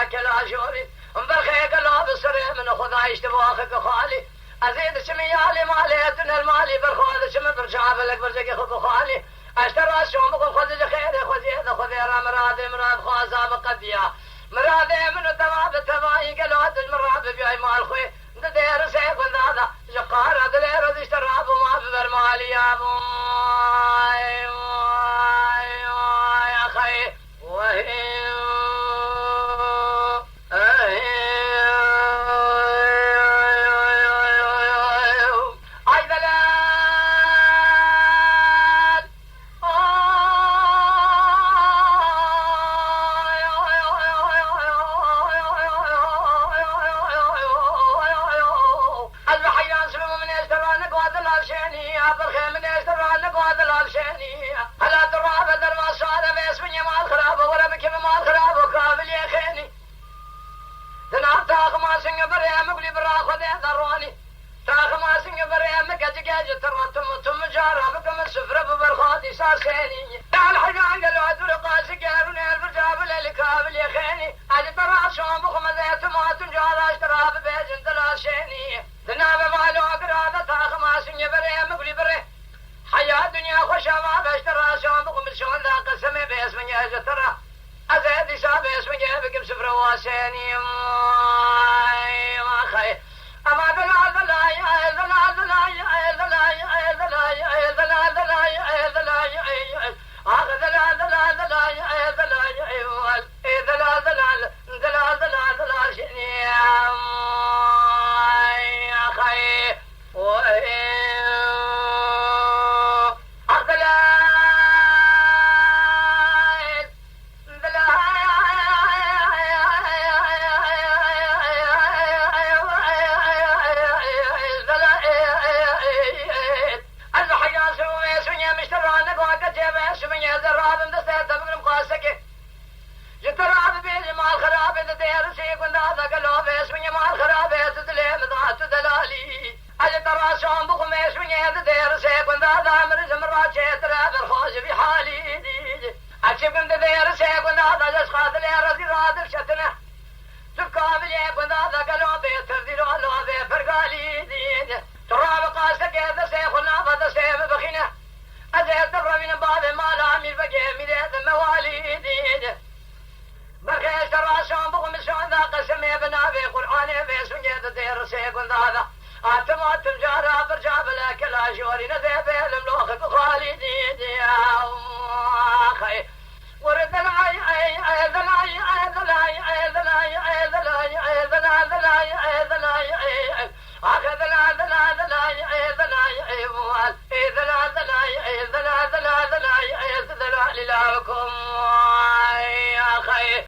لك العشوري مبرخيك الله بالسريع من خذايش تبواخك خالي أزيد شميالي ماليتن المالي برخوذ شم برشعب لك برزق خذ خالي أشترى الشوم خذ خير خذ مراد مراد خوازا بقديا مراد من تمام تباي قالوا المراد بيعي مال خوي دير سيف هذا جقار دير اشترى ما بالمالي يا ابو يا خي وهي